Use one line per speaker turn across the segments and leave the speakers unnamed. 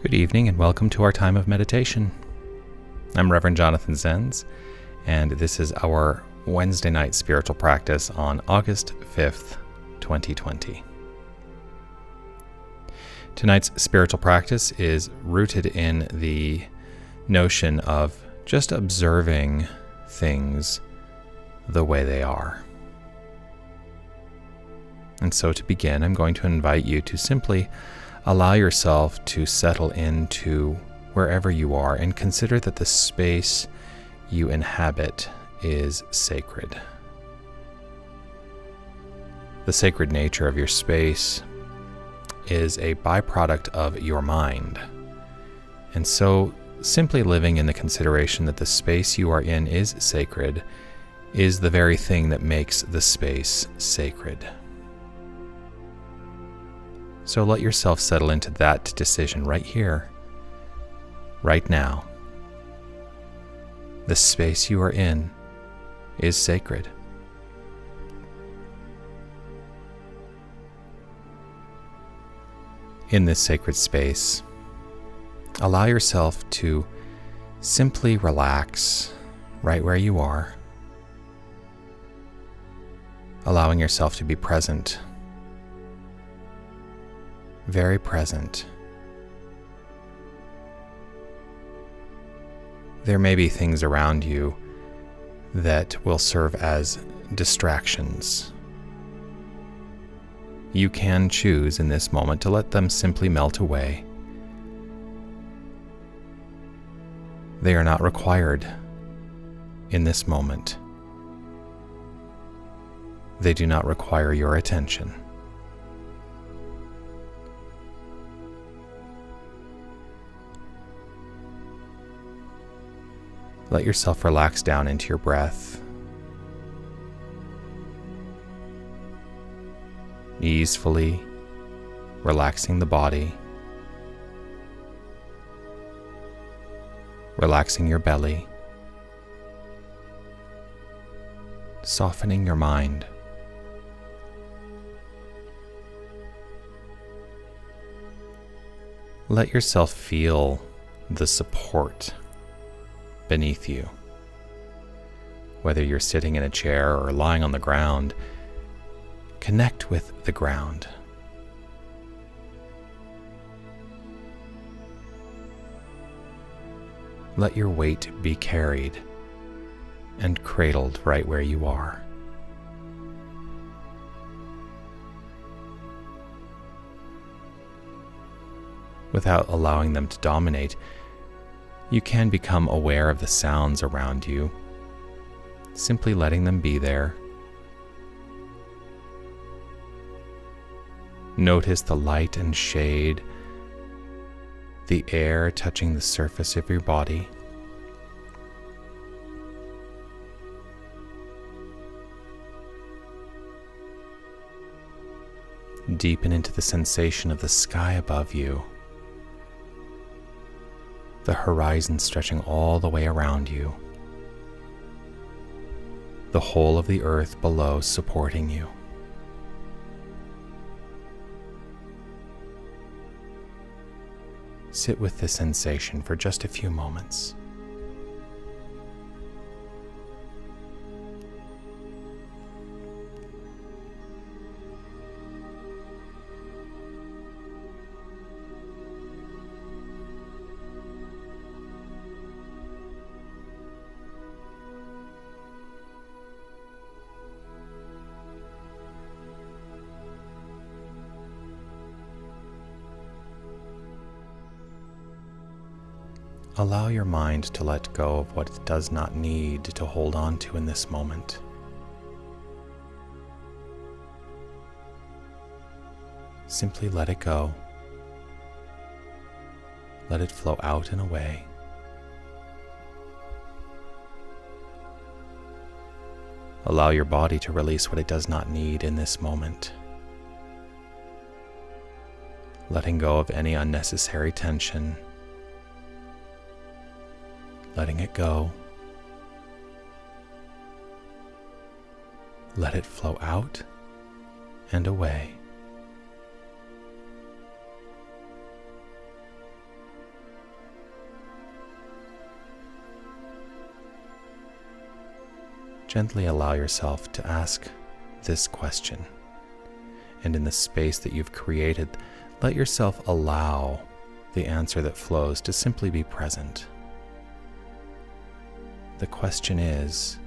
Good evening and welcome to our time of meditation. I'm Reverend Jonathan Zenz, and this is our Wednesday night spiritual practice on August 5th, 2020. Tonight's spiritual practice is rooted in the notion of just observing things the way they are. And so to begin, I'm going to invite you to simply allow yourself to settle into wherever you are and consider that the space you inhabit is sacred. The sacred nature of your space is a byproduct of your mind. And so simply living in the consideration that the space you are in is sacred is the very thing that makes the space sacred. So let yourself settle into that decision right here, right now. The space you are in is sacred. In this sacred space, allow yourself to simply relax right where you are, allowing yourself to be present. Very present. There may be things around you that will serve as distractions. You can choose in this moment to let them simply melt away. They are not required in this moment. They do not require your attention. Let yourself relax down into your breath, easefully relaxing the body, relaxing your belly, softening your mind. Let yourself feel the support beneath you. Whether you're sitting in a chair or lying on the ground, connect with the ground. Let your weight be carried and cradled right where you are. Without allowing them to dominate, you can become aware of the sounds around you, simply letting them be there. Notice the light and shade, the air touching the surface of your body. Deepen into the sensation of the sky above you, the horizon stretching all the way around you, the whole of the earth below supporting you. Sit with this sensation for just a few moments. Allow your mind to let go of what it does not need to hold on to in this moment. Simply let it go. Let it flow out and away. Allow your body to release what it does not need in this moment. Letting go of any unnecessary tension. Letting it go. Let it flow out and away. Gently allow yourself to ask this question. And in the space that you've created, let yourself allow the answer that flows to simply be present. The question is,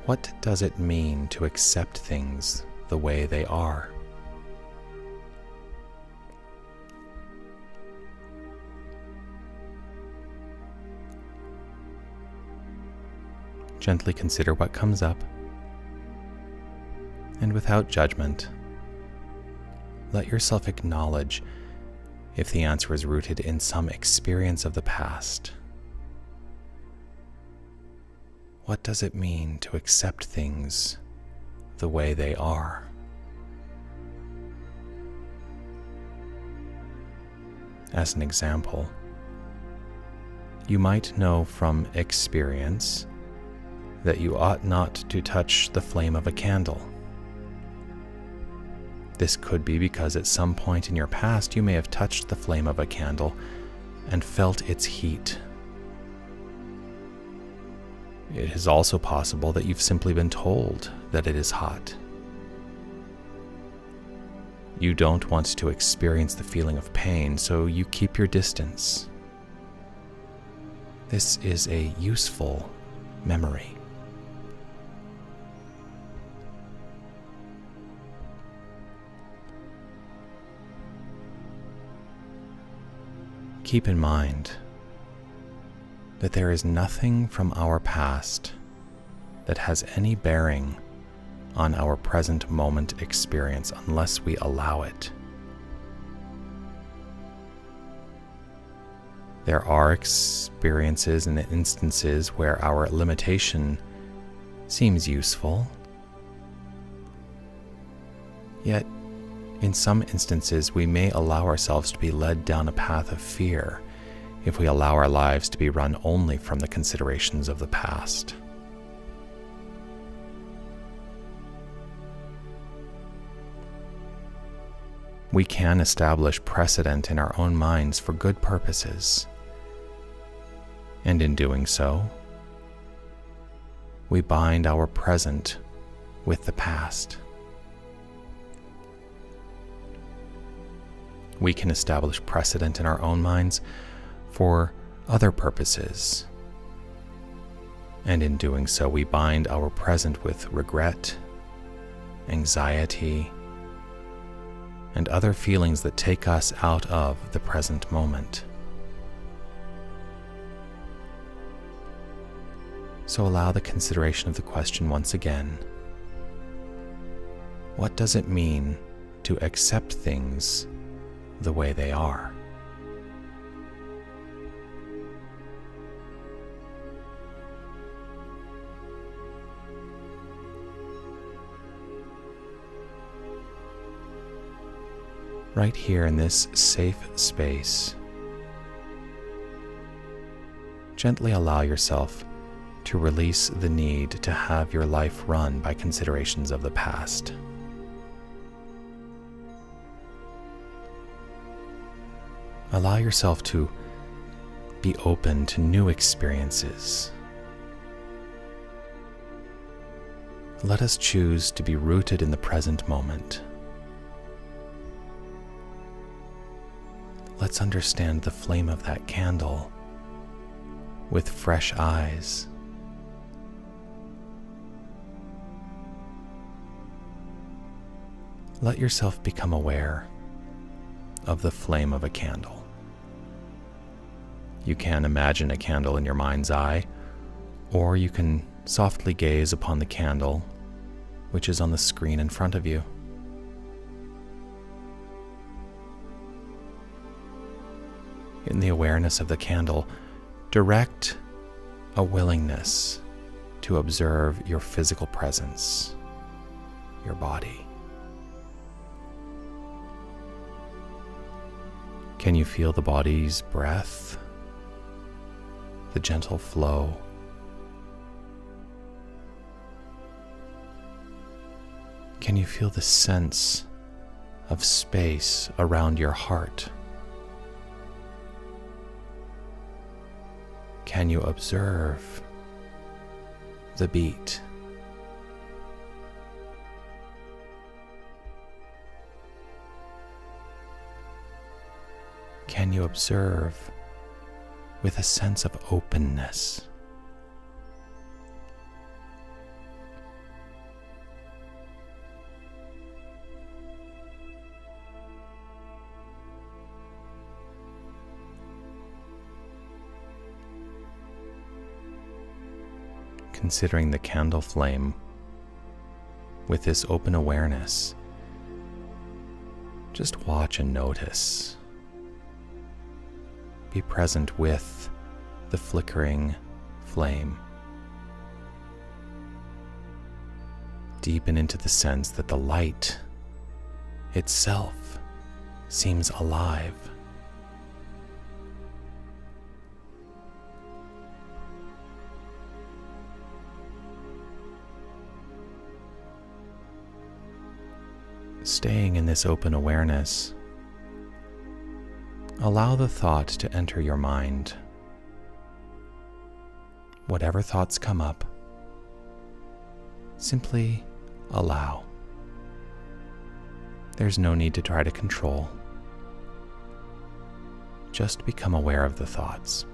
what does it mean to accept things the way they are? Gently consider what comes up, and without judgment, let yourself acknowledge if the answer is rooted in some experience of the past. What does it mean to accept things the way they are? As an example, you might know from experience that you ought not to touch the flame of a candle. This could be because at some point in your past you may have touched the flame of a candle and felt its heat. It is also possible that you've simply been told that it is hot. You don't want to experience the feeling of pain, so you keep your distance. This is a useful memory. Keep in mind that there is nothing from our past that has any bearing on our present moment experience unless we allow it. There are experiences and instances where our limitation seems useful, yet in some instances, we may allow ourselves to be led down a path of fear if we allow our lives to be run only from the considerations of the past. We can establish precedent in our own minds for good purposes, and in doing so, we bind our present with the past. We can establish precedent in our own minds for other purposes. And in doing so, we bind our present with regret, anxiety, and other feelings that take us out of the present moment. So allow the consideration of the question once again. What does it mean to accept things the way they are? Right here in this safe space, gently allow yourself to release the need to have your life run by considerations of the past. Allow yourself to be open to new experiences. Let us choose to be rooted in the present moment. Let's understand the flame of that candle with fresh eyes. Let yourself become aware of the flame of a candle. You can imagine a candle in your mind's eye, or you can softly gaze upon the candle which is on the screen in front of you. In the awareness of the candle, direct a willingness to observe your physical presence, your body. Can you feel the body's breath, the gentle flow? Can you feel the sense of space around your heart? Can you observe the beat. Can you observe with a sense of openness? Considering the candle flame with this open awareness, just watch and notice. Be present with the flickering flame. Deepen into the sense that the light itself seems alive. Staying in this open awareness, allow the thought to enter your mind. Whatever thoughts come up, simply allow. There's no need to try to control. Just become aware of the thoughts.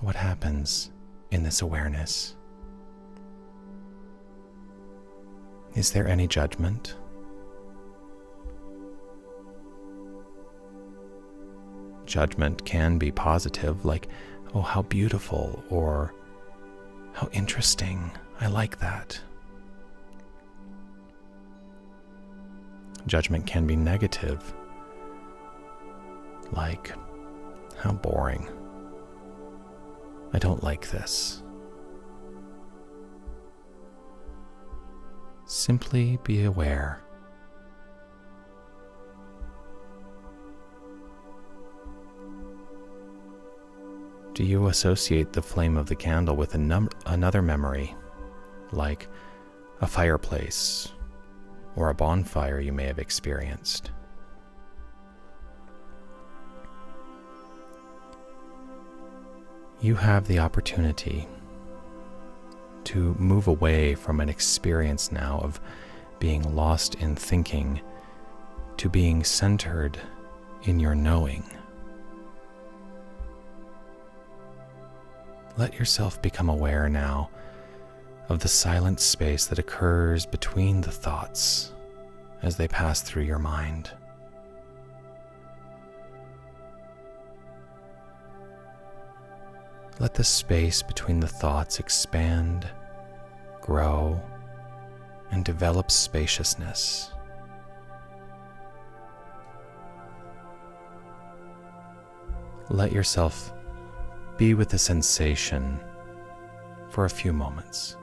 What happens in this awareness? Is there any judgment? Judgment can be positive, like, oh, how beautiful, or how interesting, I like that. Judgment can be negative, like, how boring. I don't like this. Simply be aware. Do you associate the flame of the candle with another memory, like a fireplace or a bonfire you may have experienced? You have the opportunity to move away from an experience now of being lost in thinking to being centered in your knowing. Let yourself become aware now of the silent space that occurs between the thoughts as they pass through your mind. Let the space between the thoughts expand, grow, and develop spaciousness. Let yourself be with the sensation for a few moments.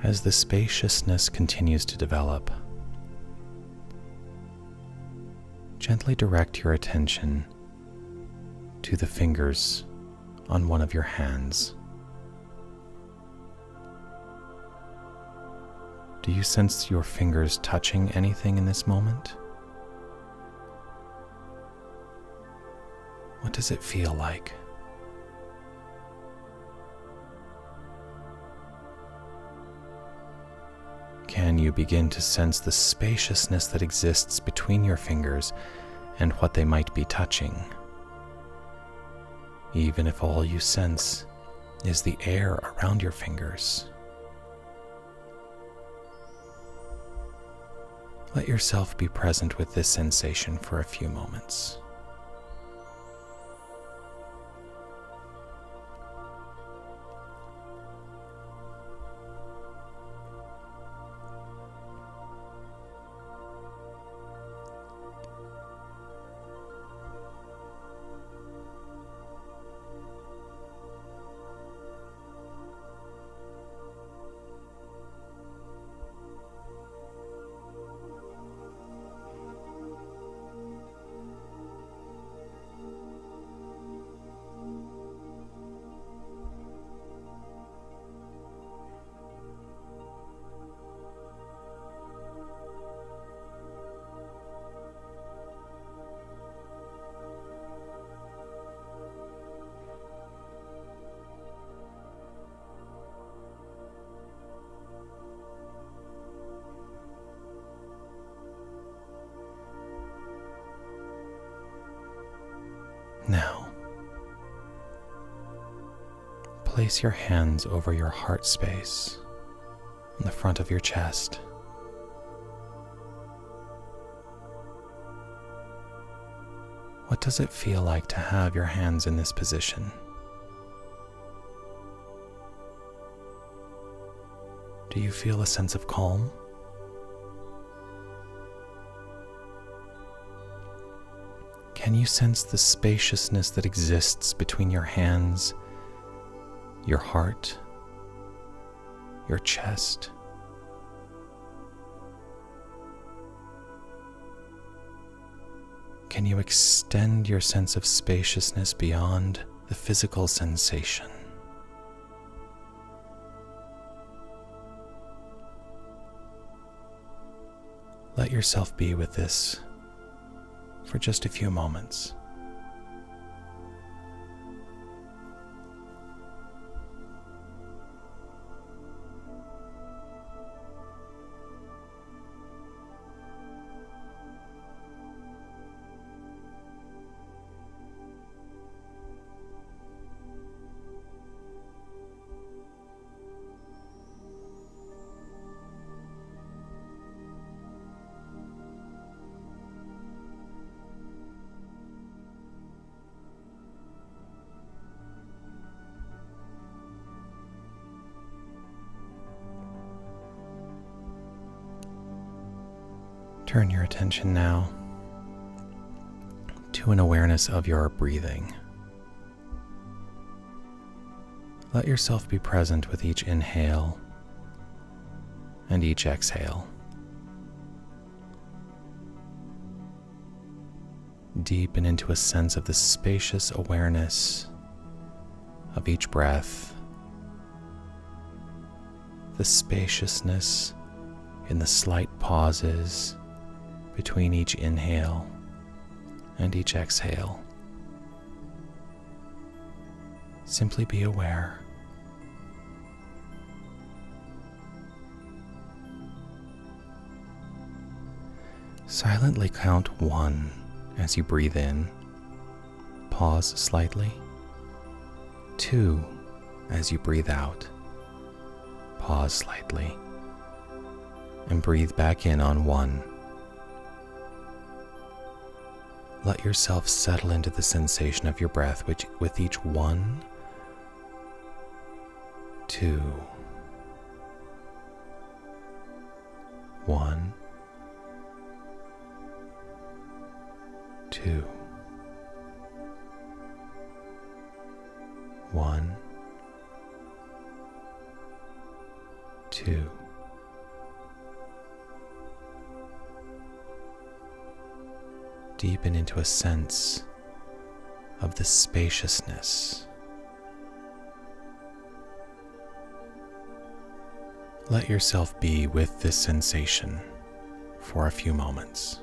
As the spaciousness continues to develop, gently direct your attention to the fingers on one of your hands. Do you sense your fingers touching anything in this moment? What does it feel like? Can you begin to sense the spaciousness that exists between your fingers and what they might be touching? Even if all you sense is the air around your fingers. Let yourself be present with this sensation for a few moments. Now, place your hands over your heart space on the front of your chest. What does it feel like to have your hands in this position? Do you feel a sense of calm? Can you sense the spaciousness that exists between your hands, your heart, your chest? Can you extend your sense of spaciousness beyond the physical sensation? Let yourself be with this for just a few moments. Turn your attention now to an awareness of your breathing. Let yourself be present with each inhale and each exhale. Deepen into a sense of the spacious awareness of each breath, the spaciousness in the slight pauses between each inhale and each exhale. Simply be aware. Silently count 1 as you breathe in. Pause slightly. 2 as you breathe out. Pause slightly. And breathe back in on 1. Let yourself settle into the sensation of your breath with each 1, 2, 1, 2, 1, 2. Deepen into a sense of the spaciousness. Let yourself be with this sensation for a few moments.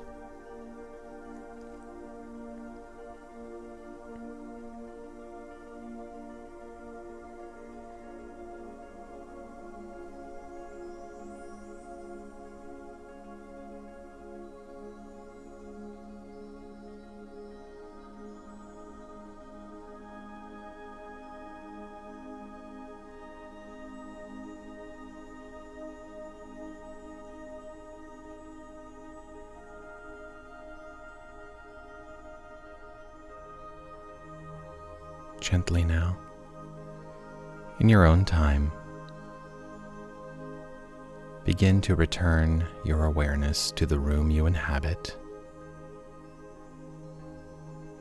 gently now, in your own time, begin to return your awareness to the room you inhabit.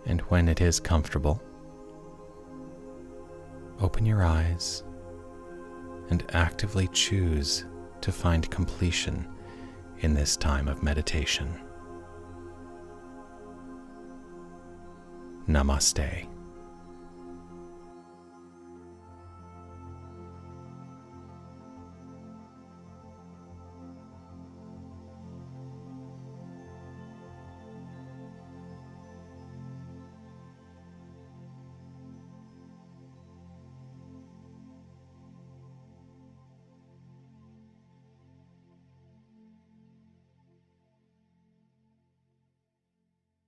And when it is comfortable, open your eyes and actively choose to find completion in this time of meditation. Namaste.